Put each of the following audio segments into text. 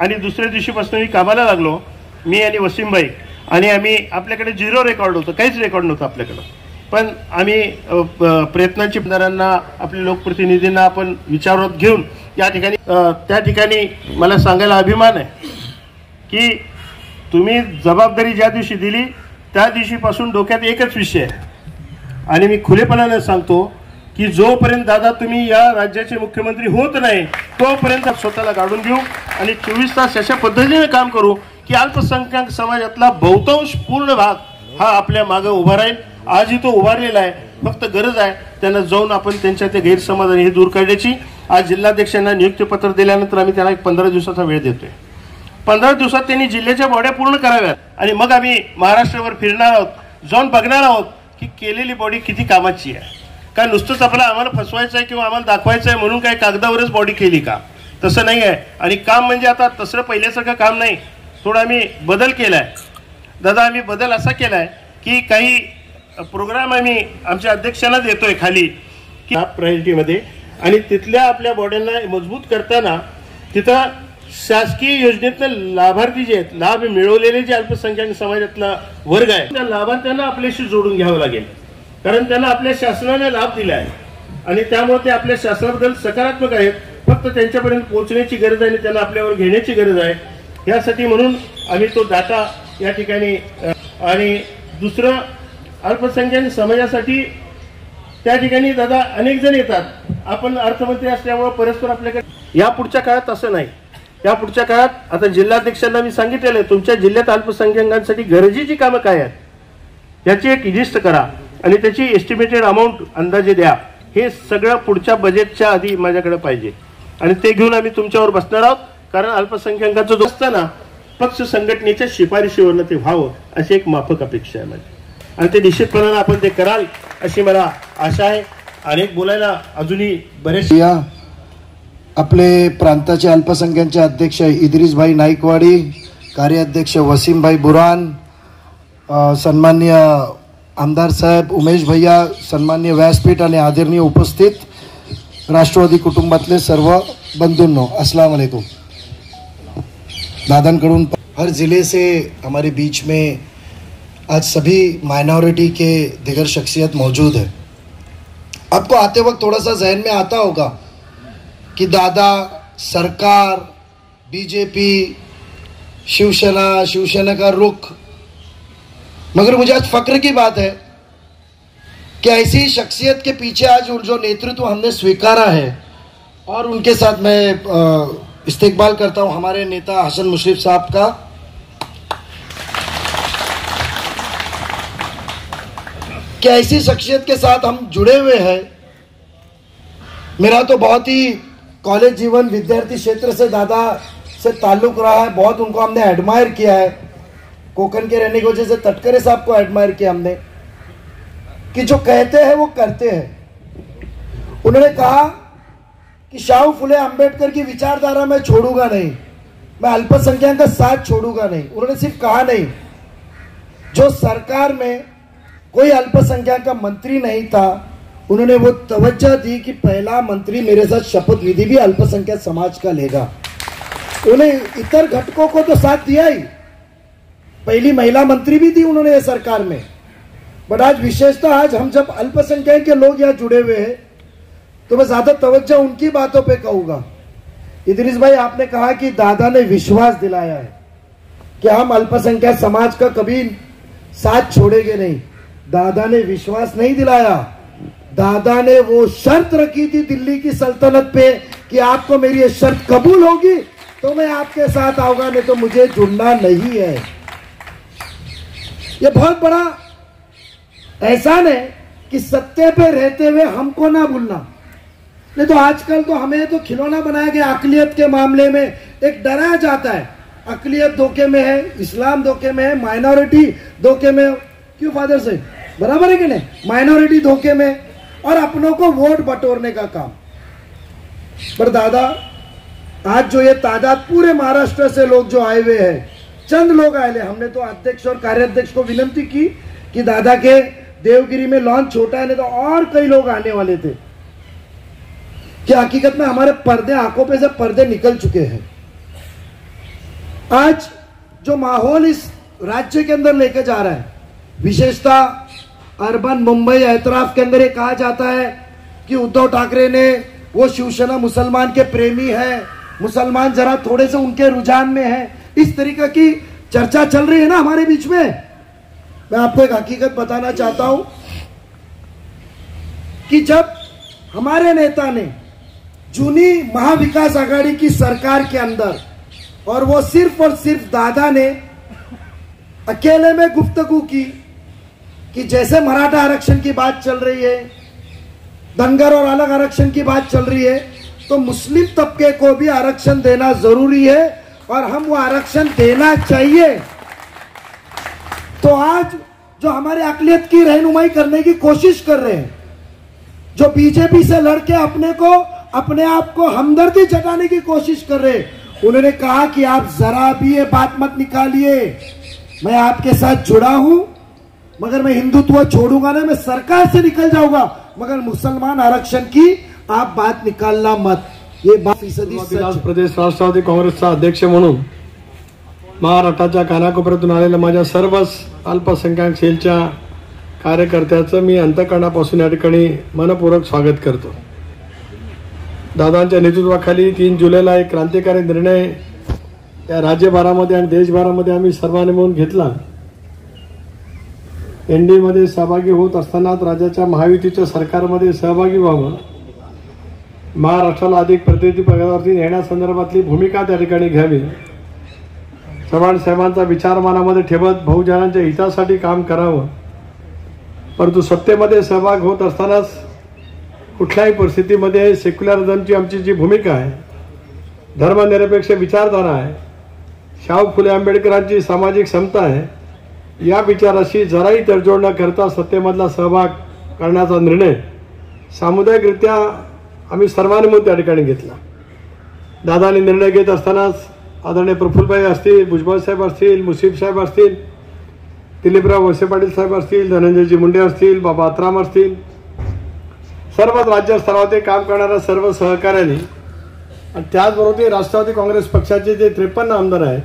आणि दुसऱ्या दिवशीपासून मी कामाला लागलो, मी आणि वसीमभाई, आणि आम्ही आपल्याकडे 0 रेकॉर्ड होतं, काहीच रेकॉर्ड नव्हतं आपल्याकडं. पण आम्ही प्रयत्नांची आमदारांना, आपल्या लोकप्रतिनिधींना आपण विचारात घेऊन त्या ठिकाणी मला सांगायला अभिमान आहे की तुम्ही जबाबदारी ज्या दिवशी दिली त्या दिवशीपासून डोक्यात एकच विषय आहे, आणि मी खुलेपणाने सांगतो की जोपर्यंत दादा तुम्ही या राज्याचे मुख्यमंत्री होत नाही तोपर्यंत स्वतःला काढून घेऊ आणि 24 तास अशा पद्धतीने काम करू की अल्पसंख्याक समाजातला बहुतांश पूर्ण भाग हा आपल्या मागे उभा राहील. आजही तो उभारलेला आहे, फक्त गरज आहे त्यांना जाऊन आपण त्यांच्या ते गैरसमज हे दूर करण्याची. आज जिल्हाध्यक्षांना नियुक्तीपत्र दिल्यानंतर आम्ही त्यांना 15 दिवसाचा वेळ देतोय. 15 दिवसात त्यांनी जिल्ह्याच्या बॉड्या पूर्ण कराव्यात आणि मग आम्ही महाराष्ट्रावर फिरणार आहोत, जाऊन बघणार आहोत की केलेली बॉडी किती कामाची आहे. का नुसतंच आम्हाला फसवायचं आहे किंवा आम्हाला दाखवायचं आहे म्हणून काय कागदावरच बॉडी केली का? तसं नाही आहे. आणि काम म्हणजे आता तसं पहिल्यासारखं काम नाही, थोडा आम्ही बदल केला आहे दादा. आम्ही बदल असा केला आहे की काही प्रोग्राम आम्ही आमच्या अध्यक्षांना देतोय खाली की प्रायोरिटीमध्ये, आणि तिथल्या आपल्या बॉड्यांना मजबूत करताना तिथं शासकीय योजनेतनं लाभार्थी जे आहेत, लाभ मिळवलेले जे अल्पसंख्याक समाजातला वर्ग आहे त्या लाभार्थ्यांना आपल्याशी जोडून घ्यावं लागेल, कारण त्यांना आपल्या शासनाने लाभ दिला आहे आणि त्यामुळे ते आपल्या शासनाबद्दल सकारात्मक आहेत. फक्त त्यांच्यापर्यंत पोहोचण्याची गरज आहे आणि त्यांना आपल्यावर घेण्याची गरज आहे. यासाठी म्हणून आम्ही तो डाटा या ठिकाणी. आणि दुसरं, अल्पसंख्याक समाजासाठी त्या ठिकाणी दादा अनेक जण येतात. आपण अर्थमंत्री असल्यामुळे परस्पर आपल्याकडे या पुढच्या काळात असं नाही. या पुढच्या काळात आता जिल्हाध्यक्षांना मी सांगितलेलं आहे तुमच्या जिल्ह्यात अल्पसंख्याकांसाठी गरजेची कामं काय आहेत याची एक लिस्ट करा आणि त्याची एस्टिमेटेड अमाऊंट अंदाजे द्या. हे सगळं पुढच्या बजेटच्या आधी माझ्याकडे पाहिजे आणि ते घेऊन आम्ही तुमच्यावर बसणार आहोत. कारण अल्पसंख्याकांचं जो असताना पक्ष संघटनेच्या शिफारशीवरनं ते व्हावं अशी एक माफक अपेक्षा आहे माझी, आणि ते निश्चितपणाने आपण ते कराल अशी मला आशा आहे. अनेक बोलायला अजूनही बरेच. आपले प्रांताचे अल्पसंख्याकांचे अध्यक्ष इद्रिसभाई नाईकवाडी, कार्याध्यक्ष वसीमभाई बुरान, सन्माननीय आमदार साहेब उमेश भैया, सन्माननीय व्यासपीठ आणि आदरणीय उपस्थित राष्ट्रवादी कुटुंबातले सर्व बंधूंनो, अस्सलाम वालेकुम. दादांकडून हर ज़िले से हमारे बीच में आज सभी माइनॉरिटी के दिगर शख्सियत मौजूद है. आपको आते वक्त थोड़ा सा जहन में आता होगा कि दादा, सरकार, बीजेपी, शिवसेना का रुख, मगर मुझे आज फक्र की बात है कि ऐसी शख्सियत के पीछे आज जो नेतृत्व हमने स्वीकारा है और उनके साथ मैं इस्तेकबाल करता हूं हमारे नेता हसन मुशर्रफ साहब का. कि ऐसी शख्सियत के साथ हम जुड़े हुए हैं. मेरा तो बहुत ही कॉलेज जीवन, विद्यार्थी क्षेत्र से दादा से ताल्लुक रहा है. बहुत उनको हमने एडमायर किया है. कोकण के रहने की वजह से तटकरे साहब को एडमायर किया हमने कि जो कहते हैं वो करते हैं. उन्होंने कहा कि शाहू फुले अंबेडकर की विचारधारा मैं छोड़ूंगा नहीं, मैं अल्पसंख्यक का साथ छोड़ूंगा नहीं. उन्होंने सिर्फ कहा नहीं, जो सरकार में कोई अल्पसंख्यक का मंत्री नहीं था उन्होंने वो तवज्जो दी कि पहला मंत्री मेरे साथ शपथ विधि भी अल्पसंख्यक समाज का लेगा. उन्हें इतर घटकों को तो साथ दिया ही, पहली महिला मंत्री भी दी उन्होंने सरकार में. बट आज विशेषतः आज हम जब अल्पसंख्यक के लोग यहाँ जुड़े हुए हैं तो मैं ज्यादा तवज्जो उनकी बातों पे कहूंगा. इद्रिस भाई, आपने कहा कि दादा ने विश्वास दिलाया है कि हम अल्पसंख्यक समाज का कभी साथ छोड़ेंगे नहीं. दादा ने विश्वास नहीं दिलाया, दादा ने वो शर्त रखी थी दिल्ली की सल्तनत पे कि आपको मेरी ये शर्त कबूल होगी तो मैं आपके साथ आऊंगा, नहीं तो मुझे जुड़ना नहीं है. ये बहुत बड़ा एहसान है कि सत्य पे रहते हुए हमको ना भूलना. नहीं तो आजकल तो हमें तो खिलौना बनाया गया. अकलियत के मामले में एक डराया जाता है, अकलियत धोखे में है, इस्लाम धोखे में है, माइनॉरिटी धोखे में. क्यों फादर से बराबर है कि नहीं? माइनॉरिटी धोखे में और अपनों को वोट बटोरने का काम. पर दादा, आज जो ये तादाद पूरे महाराष्ट्र से लोग जो आए हुए हैं, चंद लोग आए, हमने तो अध्यक्ष और कार्याध्यक्ष को विनंती की कि दादा के देवगिरी में लॉन्च छोटा है, नहीं तो और कई लोग आने वाले थे. कि हकीकत में हमारे पर्दे, आंखों पे से पर्दे निकल चुके हैं. आज जो माहौल इस राज्य के अंदर लेके जा रहा है, विशेषतः अर्बन मुंबई एतराफ के अंदर ये कहा जाता है कि उद्धव ठाकरे ने वो शिवसेना मुसलमान के प्रेमी है, मुसलमान जरा थोड़े से उनके रुझान में है, इस तरीके की चर्चा चल रही है ना हमारे बीच में। मैं आपको एक हकीकत बताना चाहता हूं कि जब हमारे नेता ने जूनी महाविकास आघाड़ी की सरकार के अंदर, और वो सिर्फ और सिर्फ दादा ने अकेले में गुफ्तगू की कि जैसे मराठा आरक्षण की बात चल रही है, धनगर और अलग आरक्षण की बात चल रही है, तो मुस्लिम तबके को भी आरक्षण देना जरूरी है और हम वो आरक्षण देना चाहिए। तो आज जो हमारे अकलियत की रहनुमाई करने की कोशिश कर रहे हैं, जो बीजेपी से लड़के अपने आप को हमदर्दी जताने की कोशिश कर रहे हैं, उन्होंने कहा कि आप जरा भी ये बात मत निकालिए, मैं आपके साथ जुड़ा हूं, मगर मैं हिंदुत्व छोड़ूंगा ना, मैं सरकार से निकल जाऊंगा, मगर मुसलमान आरक्षण की आप बात निकालना मत। ये बात फीसदी सच है। प्रदेश राष्ट्रवादी काँग्रेसचा अध्यक्ष म्हणून महाराष्ट्राच्या कानाकोपऱ्यातून आलेल्या माझ्या सर्वच अल्पसंख्याक सेलच्या कार्यकर्त्याचं मी अंतःकरणापासून या ठिकाणी मनपूर्वक स्वागत करतो। दादांच्या नेतृत्वाखाली 3 जुलैला एक क्रांतिकारी निर्णय या राज्यभरामध्ये आणि देशभरामध्ये आम्ही सर्वांनी मिळून घेतला। एनडीए मध्ये सहभागी होत असतानाच राज्याच्या महायुतीच्या सरकारमध्ये सहभागी व्हावं, महाराष्ट्राला अधिक प्रतिनिधी पदावरती नेण्यासंदर्भातली भूमिका त्या ठिकाणी घ्यावी, चव्हाण साहेबांचा विचार मनामध्ये ठेवत बहुजनांच्या हितासाठी काम करावं। परंतु सत्तेमध्ये सहभाग होत असतानाच कुठल्याही परिस्थितीमध्ये सेक्युलरिझमची आमची जी भूमिका आहे, धर्मनिरपेक्ष विचारधारा आहे, शाहू फुले आंबेडकरांची सामाजिक समता आहे, या विचाराशी जराही तडजोड न करता सत्तेमधला सहभाग करण्याचा निर्णय सामुदायिकरित्या आम्ही सर्वांनी मिळून त्या ठिकाणी घेतला। दादांनी निर्णय घेत असतानाच आदरणीय प्रफुल्लभाई असतील, भुजबळ साहेब असतील, मुसीफ साहेब असतील, दिलीपराव वळसे पाटील साहेब असतील, धनंजयजी मुंडे असतील, बाबा आत्राम असतील, सर्वच राज्य स्तरावर काम करणाऱ्या सर्व सहकार्यांनी आणि त्याचबरोबर राष्ट्रवादी काँग्रेस पक्षाचे जे 53 आमदार आहेत,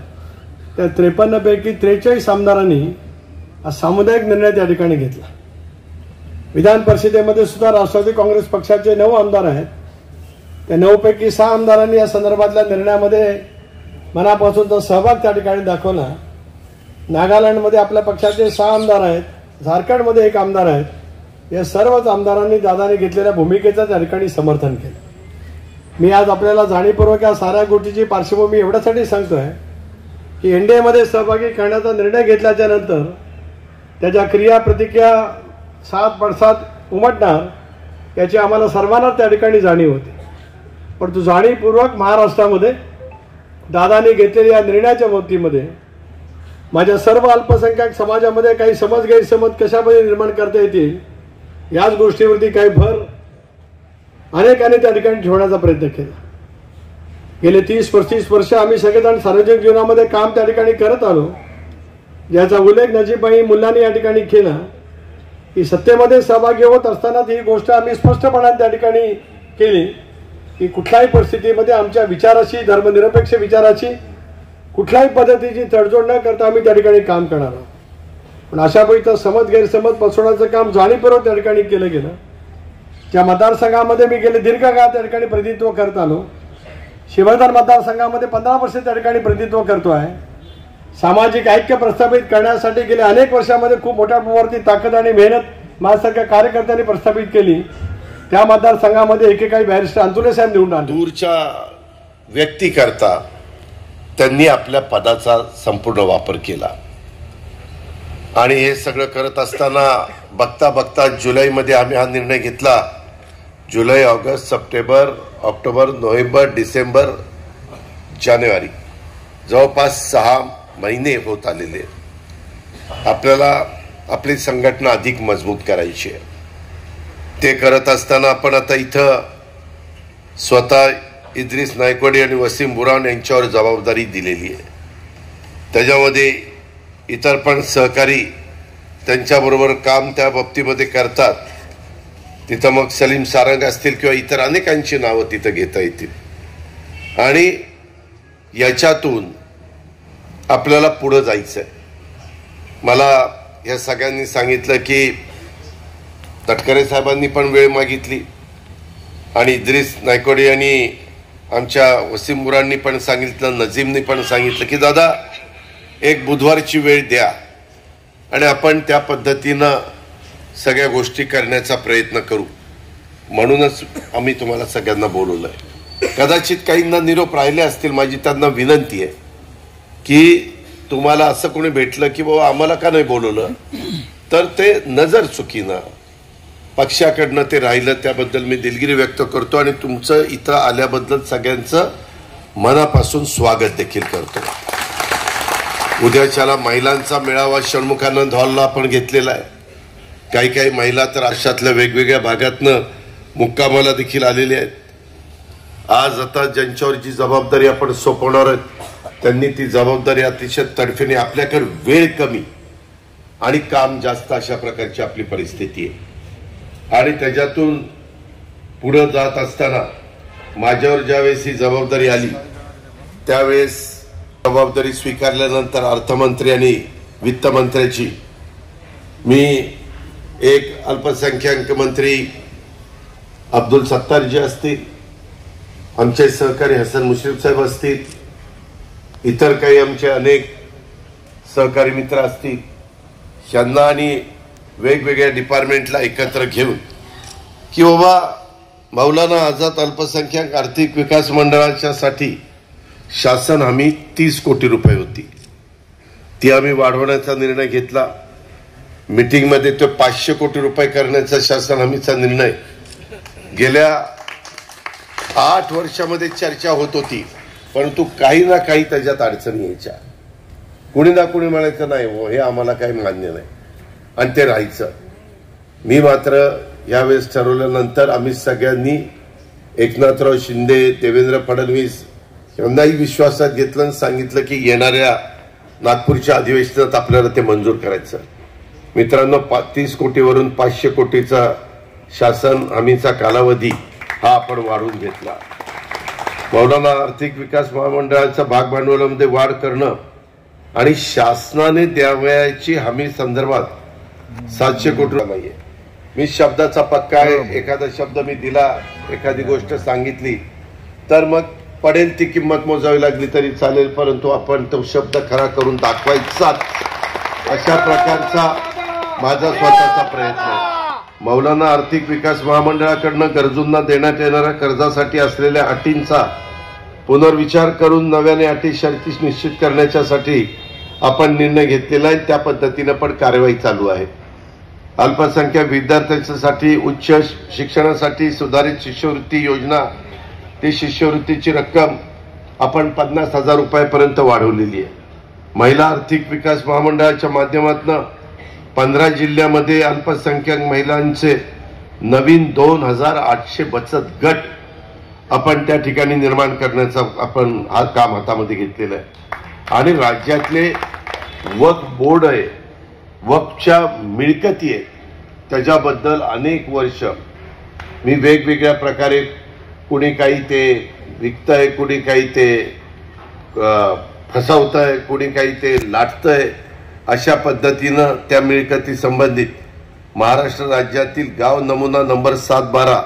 त्या 53 पैकी 43 आमदारांनी सामुदायिक निर्णय त्या ठिकाणी घेतला। विधान परिषदेमध्ये सुद्धा राष्ट्रवादी काँग्रेस पक्षाचे 9 आमदार आहेत, त्या 9 पैकी 6 आमदारांनी या संदर्भातल्या निर्णयामध्ये मनापासूनचा सहभाग त्या ठिकाणी दाखवला। नागालँडमध्ये आपल्या पक्षाचे 6 आमदार आहेत, झारखंडमध्ये 1 आमदार आहेत, या सर्वच आमदारांनी दादाने घेतलेल्या भूमिकेचं त्या ठिकाणी समर्थन केलं। मी आज आपल्याला जाणीवपूर्वक या साऱ्या गोष्टीची पार्श्वभूमी एवढ्यासाठी सांगतोय की एनडीए मध्ये सहभागी करण्याचा निर्णय घेतल्याच्या नंतर त्याच्या क्रिया प्रतिक्रिया सात पडसाद उमटणार याची आम्हाला सर्वांना त्या ठिकाणी जाणीव होती। परंतु जाणीवपूर्वक महाराष्ट्रामध्ये दादांनी घेतलेल्या या निर्णयाच्या बाबतीमध्ये माझ्या सर्व अल्पसंख्याक समाजामध्ये काही समज गैरसमज कशामध्ये निर्माण करता येतील याच गोष्टीवरती काही भर अनेकांनी त्या ठिकाणी ठेवण्याचा प्रयत्न केला। गेले 30-35 वर्ष आम्ही सगळेजण सार्वजनिक जीवनामध्ये काम त्या ठिकाणी करत आलो, ज्याचा उल्लेख नजीबभाई मुल्लांनी या ठिकाणी केला की सत्तेमध्ये सहभागी होत असतानाच ही गोष्ट आम्ही स्पष्टपणाने त्या ठिकाणी केली की कुठल्याही परिस्थितीमध्ये आमच्या विचाराशी, धर्मनिरपेक्ष विचाराची कुठल्याही पद्धतीची तडजोड न करता आम्ही त्या ठिकाणी काम करणार आहोत। पण अशा पैकी समज गैरसमज पसरवण्याचं काम जाणीवपूर्वक त्या ठिकाणी केलं गेलं। ज्या मतदारसंघामध्ये मी गेले दीर्घ काळ त्या ठिकाणी प्रतिनिधित्व करत आलो, शिवधर मतदारसंघामध्ये 15 वर्ष त्या ठिकाणी प्रतिनिधित्व करतो आहे। सामाजिक ऐक्य प्रस्थापित करण्यासाठी गेले अनेक वर्षामध्ये खूप मोठ्या प्रमाणावरती ताकद आणि मेहनत माझ्यासारख्या कार्यकर्त्यांनी प्रस्थापित केली। त्या मतदारसंघामध्ये एकेकाळी बॅरिस्टर अंतुले साहेब निवडून आले। दूरच्या व्यक्ती करता त्यांनी आपल्या पदाचा संपूर्ण वापर केला आणि हे सगळं करत असताना बघता बघता जुलैमध्ये आम्ही हा निर्णय घेतला। जुलै, ऑगस्ट, सप्टेंबर, ऑक्टोबर, नोव्हेंबर, डिसेंबर, जानेवारी जवळपास 6 महिने होत आलेले। आपल्याला आपली संघटना अधिक मजबूत करायची आहे। ते करत असताना आपण आता इथं स्वतः इद्रिस नायकवडी आणि वसीम बुरान यांच्यावर जबाबदारी दिलेली आहे। त्याच्यामध्ये इतर पण सहकारी त्यांच्याबरोबर काम त्या बाबतीमध्ये करतात। तिथं मग सलीम सारंग असतील किंवा इतर अनेकांची नावं तिथं घेता येतील आणि याच्यातून आपल्याला पुढे जायचंय. मला या सगळ्यांनी सांगितलं की तटकरे साहेबांनी पण वेळ मागितली आणि इद्रिस नायकोडे यांनी आमच्या वसीम मुरांनी पण सांगितलं, नजीमनी पण सांगितलं की दादा एक बुधवारची वेळ द्या आणि आपण त्या पद्धतीनं सगळ्या गोष्टी करण्याचा प्रयत्न करू. म्हणूनच आम्ही तुम्हाला सगळ्यांना बोलवलंय. कदाचित काहींना निरोप राहिले असतील. माझी त्यांना विनंती आहे की तुम्हाला असं कोणी भेटलं की बाबा आम्हाला का नाही बोलवलं, तर ते नजर चुकीनं पक्षाकडनं ते राहिलं त्याबद्दल मी दिलगिरी व्यक्त करतो आणि तुमचं इथं आल्याबद्दल सगळ्यांचं मनापासून स्वागत देखील करतो. उद्याच्याला महिलांचा मेळावा षण्मुखानंद हॉलला आपण घेतलेला आहे. काही काही महिला तर आशातल्या वेगवेगळ्या भागातनं मुक्कामाला देखील आलेले आहेत. आज आता ज्यांच्यावर जी जबाबदारी आपण सोपवणार आहोत त्यांनी ती जबाबदारी अतिशय तडफीने, आपल्याकडे वेळ कमी आणि काम जास्त अशा प्रकारची आपली परिस्थिती आहे आणि त्याच्यातून पुढे जात असताना माझ्यावर ज्यावेळेस ही जबाबदारी आली त्यावेळेस जबाबदारी स्वीकारल्यानंतर अर्थमंत्री आणि वित्तमंत्र्याची मी एक अल्पसंख्याक मंत्री अब्दुल सत्तारजी असतील, आमचे सहकारी हसन मुश्रीफ साहेब असतील, इतर काही आमचे अनेक सहकारी मित्र असतील, यांना आणि वेगवेगळ्या डिपार्टमेंटला एकत्र घेऊन की बाबा मौलाना आझाद अल्पसंख्याक आर्थिक विकास मंडळाच्या साठी शासन हमी 30 कोटी रुपये होती, ती आम्ही वाढवण्याचा निर्णय घेतला. मीटिंगमध्ये तो 500 कोटी रुपये करण्याचा शासन हमीचा निर्णय गेल्या 8 वर्षामध्ये चर्चा होत होती. परंतु काही ना काही त्याच्यात अडचणी यायच्या. कुणी ना कुणी म्हणायचं नाही हो हे आम्हाला काही मान्य नाही आणि ते राहायचं. मी मात्र यावेळेस ठरवल्यानंतर आम्ही सगळ्यांनी एकनाथराव शिंदे, देवेंद्र फडणवीस यांनाही विश्वासात घेतलं आणि सांगितलं की येणाऱ्या नागपूरच्या अधिवेशनात आपल्याला ते मंजूर करायचं. मित्रांनो, 30 कोटीवरून 500 कोटीचा शासन हमीचा कालावधी हा आपण वाढवून घेतला. मौलाना आर्थिक विकास महामंडळाच्या भागभांडवलामध्ये वाढ करणं आणि शासनाने द्यावयाची हमी संदर्भात 700 कोटी नाहीये. मी शब्दाचा पक्का आहे. एखादा शब्द मी दिला, एखादी गोष्ट सांगितली तर मग पडेल ती किंमत मोजावी लागली तरी चालेल, परंतु आपण तो शब्द खरा करून दाखवायचा अशा प्रकारचा माझा स्वतःचा प्रयत्न आहे. मौलाना आर्थिक विकास महामंडळाकडनं गरजूंना देण्यात येणाऱ्या कर्जासाठी असलेल्या अटींचा पुनर्विचार करून नव्याने अटी शर्ती निश्चित करण्याच्यासाठी आपण निर्णय घेतलेला आहे. त्या पद्धतीने पण कार्यवाही चालू आहे. अल्पसंख्याक विद्यार्थ्यांसाठी उच्च शिक्षणासाठी सुधारित शिष्यवृत्ती योजना, ती शिष्यवृत्तीची रक्कम आपण 50,000 रुपयापर्यंत वाढवलेली आहे. महिला आर्थिक विकास महामंडळाच्या माध्यमातून 15 जिल्ह्यामध्ये अल्पसंख्याक महिलांचे नवीन 2800 बचत गट आपण त्या ठिकाणी निर्माण करण्याचा आपण हा काम हातामध्ये घेतलेलं आहे. आणि राज्यातले वक्फ बोर्ड आहे, वक्फच्या मिळकती आहे, त्याच्याबद्दल अनेक वर्ष मी वेगवेगळ्या प्रकारे कुणी काही ते विकतंय, कुणी काही ते फसवतंय, कुणी काही ते लाटतंय, अशा पद्धतीनं त्या मिळकती संबंधित महाराष्ट्र राज्यातील गाव नमुना नंबर 7-12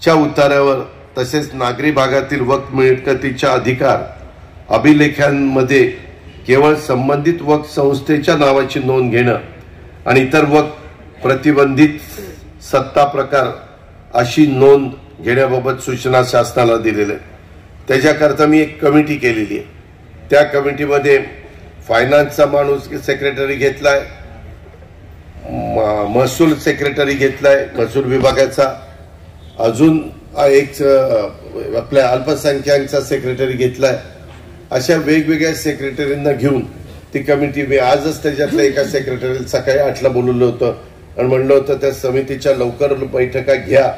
च्या उतार्यावर तसेच नागरी भागातील वक्फ मिळकतीच्या अधिकार अभिलेखांमध्ये केवळ संबंधित वक्फ संस्थेच्या नावाची नोंद घेणं आणि इतर वक्फ प्रतिबंधित सत्ता प्रकार अशी नोंद घेण्याबाबत सूचना शासनाला दिलेल्या आहेत. त्याच्याकरता मी एक कमिटी केलेली आहे. त्या कमिटीमध्ये फायनान्सचा माणूस सेक्रेटरी घेतलाय, महसूल सेक्रेटरी घेतलाय महसूल विभागाचा, अजून एक आपल्या अल्पसंख्याकांचा सेक्रेटरी घेतलाय. अशा वेगवेगळ्या सेक्रेटरींना घेऊन ती कमिटी, मी आजच त्याच्यातल्या एका सेक्रेटरीला सकाळी 8ला बोलवलं होतं आणि म्हणलं होतं त्या समितीच्या लवकर बैठका घ्या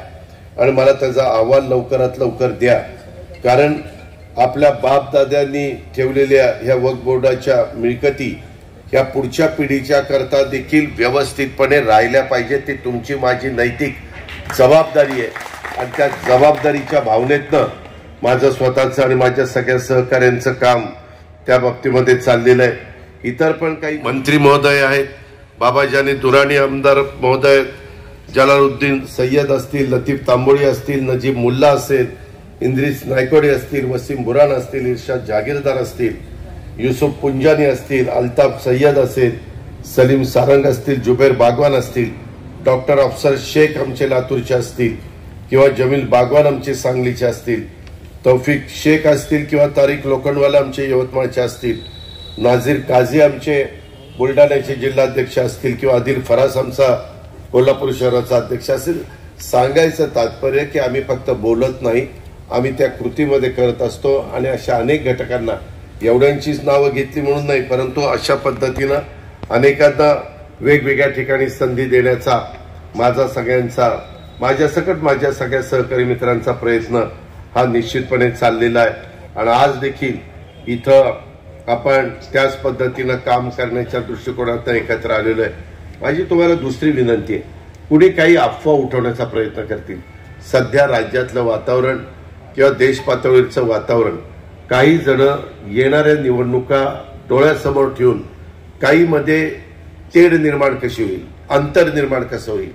आणि मला त्याचा अहवाल लवकरात लवकर द्या. कारण आपल्या बापदाद्यांनी ठेवलेल्या ह्या वक्फ बोर्डाच्या मिळकती ह्या पुढच्या पिढीच्या करता देखील व्यवस्थितपणे राहिल्या पाहिजे. ती तुमची माझी नैतिक जबाबदारी आहे आणि त्या जबाबदारीच्या भावनेतनं माझं स्वतःचं आणि माझ्या सगळ्या सहकाऱ्यांचं काम त्या बाबतीमध्ये चाललेलं आहे। इतर पण काही मंत्री महोदय आहेत, बाबाजानी दुराणी आमदार महोदय, जलालुद्दीन सय्यद असतील, लतीफ तांबोळी असतील, नजीब मुल्ला असेल, इंद्रिस नायकोडे असतील, वसीम बुरान असतील, इर्शाद जागीरदार असतील, युसुफ पुंजानी असतील, अल्ताफ सय्यद असेल, सलीम सारंग असतील, जुबेर बागवान असतील, डॉक्टर अफसर शेख आमचे लातूरचे असतील किंवा जमील बागवान आमचे सांगलीचे असतील, तौफिक शेख असतील किंवा तारिक लोखंडवाला आमचे यवतमाळचे असतील, नाझीर काझी आमचे बुलढाण्याचे जिल्हाध्यक्ष असतील किंवा आदिल फरास आमचा कोल्हापूर शहराचा अध्यक्ष असेल, सांगायचं तात्पर्य की आम्ही फक्त बोलत नाही, आम्ही त्या कृतीमध्ये करत असतो। आणि अशा अनेक घटकांना एवढ्यांचीच नावं घेतली म्हणून नाही, परंतु अशा पद्धतीनं अनेकांना वेगवेगळ्या ठिकाणी संधी देण्याचा माझा सगळ्यांचा, माझ्यासकट माझ्या सगळ्या सहकारी मित्रांचा प्रयत्न हा निश्चितपणे चाललेला आहे। आणि आज देखील इथं आपण त्याच पद्धतीनं काम करण्याच्या दृष्टिकोनातून एकत्र आलेलो आहे। माझी तुम्हाला दुसरी विनंती आहे, पुढे काही अफवा उठवण्याचा प्रयत्न करतील, सध्या राज्यातलं वातावरण किंवा देश पातळीवरचं वातावरण, काही जण येणाऱ्या निवडणुका डोळ्यासमोर ठेवून काही मध्ये तेढ निर्माण कशी होईल, अंतर निर्माण कसं होईल,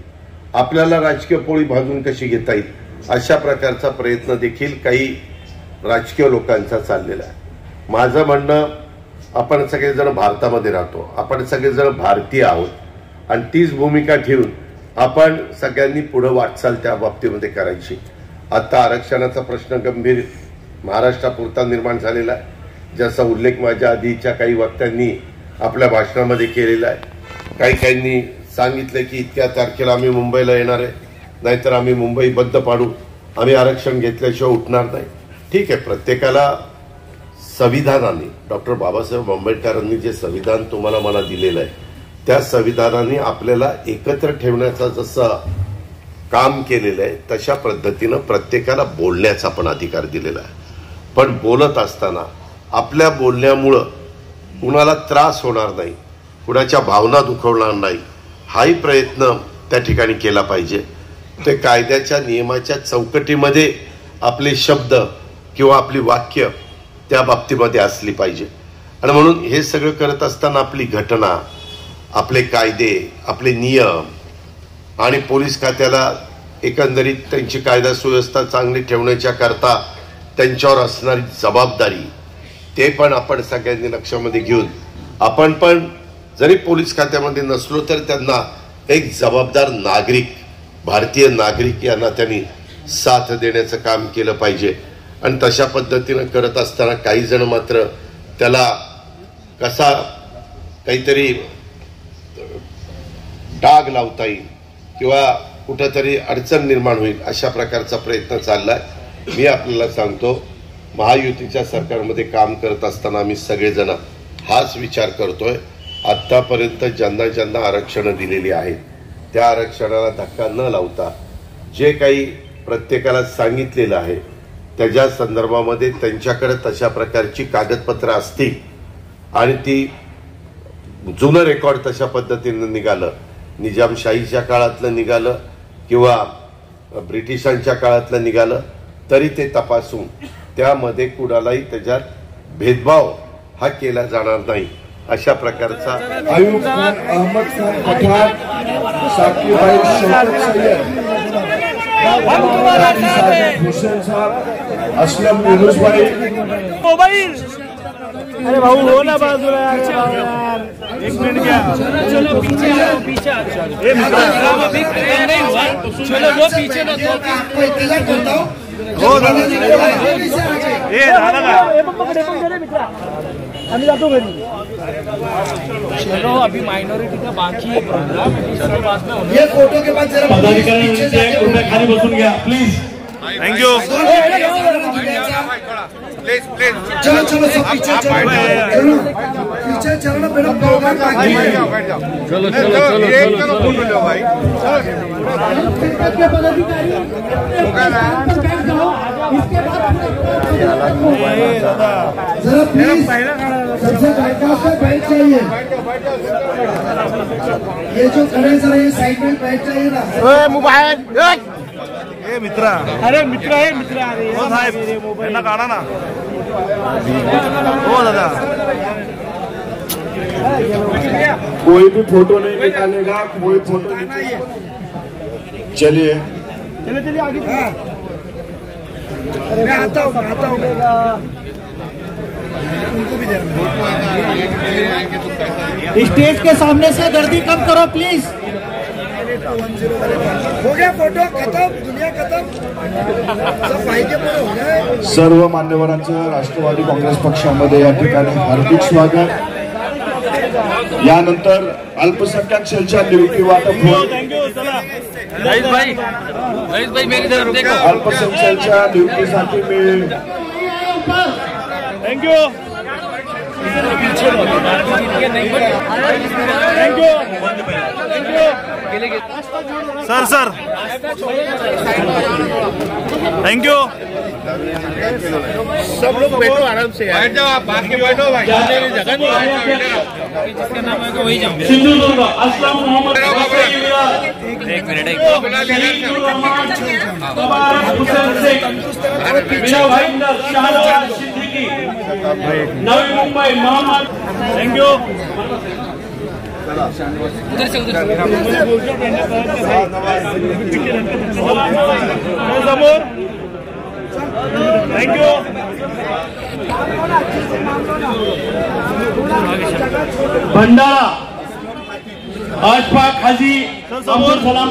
आपल्याला राजकीय पोळी भाजून कशी घेता येईल, अशा प्रकारचा प्रयत्न देखील काही राजकीय लोकांचा चाललेला आहे। माझं म्हणणं, आपण सगळेजण भारतामध्ये राहतो, आपण सगळेजण भारतीय आहोत आणि तीच भूमिका ठेवून आपण सगळ्यांनी पुढे वाटचाल त्या बाबतीमध्ये करायची। आता आरक्षणाचा प्रश्न गंभीर महाराष्ट्रापुरता निर्माण झालेला आहे, ज्याचा उल्लेख माझ्या आधीच्या काही वक्त्यांनी आपल्या भाषणामध्ये केलेला आहे। काही सांगितलं की इतक्या तारखेला आम्ही मुंबईला येणार आहे, नाहीतर आम्ही मुंबई बंद पाडू, आम्ही आरक्षण घेतल्याशिवाय उठणार नाही। ठीक आहे, प्रत्येकाला संविधानाने, डॉक्टर बाबासाहेब आंबेडकरांनी जे संविधान तुम्हाला मला दिलेलं आहे, त्या संविधानाने आपल्याला एकत्र ठेवण्याचा जसं काम केलेलं आहे, तशा पद्धतीनं प्रत्येकाला बोलण्याचा पण अधिकार दिलेला आहे। पण बोलत असताना आपल्या बोलण्यामुळं कुणाला त्रास होणार नाही, कुणाच्या भावना दुखवणार नाही, हाही प्रयत्न त्या ठिकाणी केला पाहिजे। ते कायद्याच्या नियमाच्या चौकटीमध्ये आपले शब्द किंवा आपली वाक्य त्या बाबतीमध्ये असली पाहिजे। आणि म्हणून हे सगळं करत असताना आपली घटना, आपले कायदे, आपले नियम आणि पोलीस खात्याला एकंदरीत त्यांची कायदा सुव्यवस्था चांगली ठेवण्याच्या करता त्यांच्यावर असणारी जबाबदारी, ते पण आपण सगळ्यांनी लक्षामध्ये घेऊन, आपण पण जरी पोलीस खात्यामध्ये नसलो तर त्यांना एक जबाबदार नागरिक, भारतीय नागरिक यांना त्यांनी साथ देण्याचं काम केलं पाहिजे। आणि तशा पद्धतीनं करत असताना काही जण मात्र त्याला कसा काहीतरी डाग लावता येईल किंवा कुठेतरी अडचण निर्माण होईल, अशा प्रकारचा प्रयत्न चाललाय। मी आपल्याला सांगतो, महायुतीच्या सरकारमध्ये काम करत असताना आम्ही सगळेजण हाच विचार करतोय, आतापर्यंत ज्यांना ज्यांना आरक्षणं दिलेली आहेत त्या आरक्षणाला धक्का न लावता जे काही प्रत्येकाला सांगितलेलं आहे त्याच्या संदर्भामध्ये त्यांच्याकडे तशा प्रकारची कागदपत्र असतील आणि ती जुनं रेकॉर्ड तशा पद्धतीनं निघालं, निजामशाहीच्या काळातलं निघालं किंवा ब्रिटिशांच्या काळातलं निघालं, तरी ते तपासून त्यामध्ये कुणालाही त्याच्यात भेदभाव हा केला जाणार नाही, अशा प्रकारचा आयुब खान, अहमद खान पठाण, साकिब भाई शौकत सैयद, हुसैन साहब, असलम यूनुस भाई, मोबाइल, अरे भाऊ हो ना बाजूला यार, एक मिनट क्या, चलो पीछे आओ, पीछे आ जाओ, अभी नहीं हुआ, चलो वो पीछे ना हो ये झालं का, आम्ही जातो घरी। चलो अभी माइनॉरिटी का बाकी है प्रोग्राम, ये फोटो के बाद जरा पदाधिकारी खाली बसून घ्या प्लीज। Thank you. चलो चलो सब पीछे चलो, पीछे चलना मेरा प्रोग्राम बाकी है। चलो चलो चलो चलो चलो भाई, पदाधिकारी इसके बाद जरा प्लीज सबसे बैठा से बैठ जाइए। ये जो खड़े सर ये साइड में बैठ जाइए ना। मोबाईल ए मित्रा, अरे मित्र आहे मित्र, अरे हो साहेब यांना काढा ना। हो दादा, कोई भी फोटो नहीं निकालेगा, कोई फोटो नहीं। चलिए चलिए आगे। मैं आता हूँ उनको भी देना। स्टेज के सामने से गर्दी कम करो प्लीज। हो गया फोटो खत्म, दुनिया खत्म, सब भाई के पुढे हो गए। सर्व मान्यवरांचं राष्ट्रवादी काँग्रेस पक्षामध्ये या ठिकाणी हार्दिक स्वागत। यानंतर अल्पसंख्याक सेलच्या नियुक्ती वाटप होईल। अल्पसंख्याक सेलच्या नियुक्तीसाठी मी थँक्यू सर थैंक यू। सब लोग बैठो आराम से, बैठ जाओ आप, बात के बैठो भाई, जगह जिसका नाम है वही जाओ। सिंधुदुर्ग अस्लम मोहम्मद, एक minute Navi Mumbai Mohammed, thank you. उधर से समोर, thank you. Bhandara Ashfaq Haji, Abdul Salam.